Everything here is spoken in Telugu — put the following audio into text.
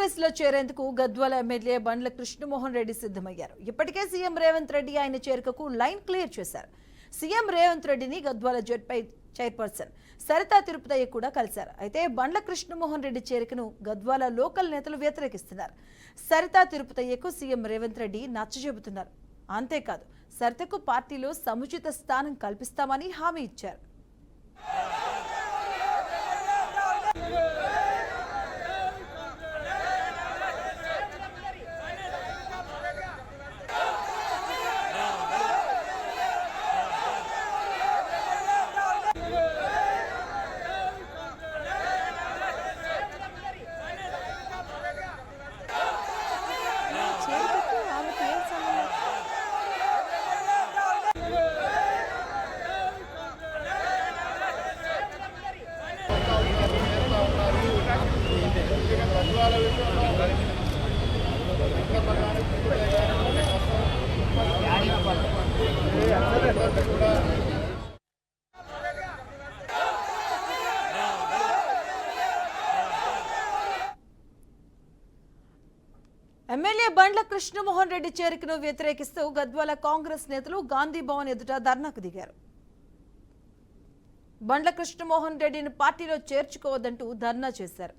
కాంగ్రెస్ లో చేరేందుకు గద్వాల ఎమ్మెల్యే బండ్ల కృష్ణమోహన్ రెడ్డి సిద్ధమయ్యారు. ఇప్పటికే సీఎం రేవంత్ రెడ్డి ఆయన చేరికకు లైన్ క్లియర్ చేశారు. సీఎం రేవంత్ రెడ్డిని గద్వాల జెడ్పై చైర్పర్సన్ సరితా తిరుపతయ్య కూడా కలిశారు. అయితే బండ్ల కృష్ణమోహన్ రెడ్డి చేరికను గద్వాల లోకల్ నేతలు వ్యతిరేకిస్తున్నారు. సరితా తిరుపతయ్యకు సీఎం రేవంత్ రెడ్డి నచ్చజెబుతున్నారు. అంతేకాదు సరితకు పార్టీలో సముచిత స్థానం కల్పిస్తామని హామీ ఇచ్చారు. ఎమ్మెల్యే బండ్ల కృష్ణమోహన్ రెడ్డి చేరికను వ్యతిరేకిస్తూ గద్వాల కాంగ్రెస్ నేతలు గాంధీ భవన్ ఎదుట ధర్నాకు దిగారు. బండ్ల కృష్ణమోహన్ రెడ్డిని పార్టీలో చేర్చుకోవద్దంటూ ధర్నా చేశారు.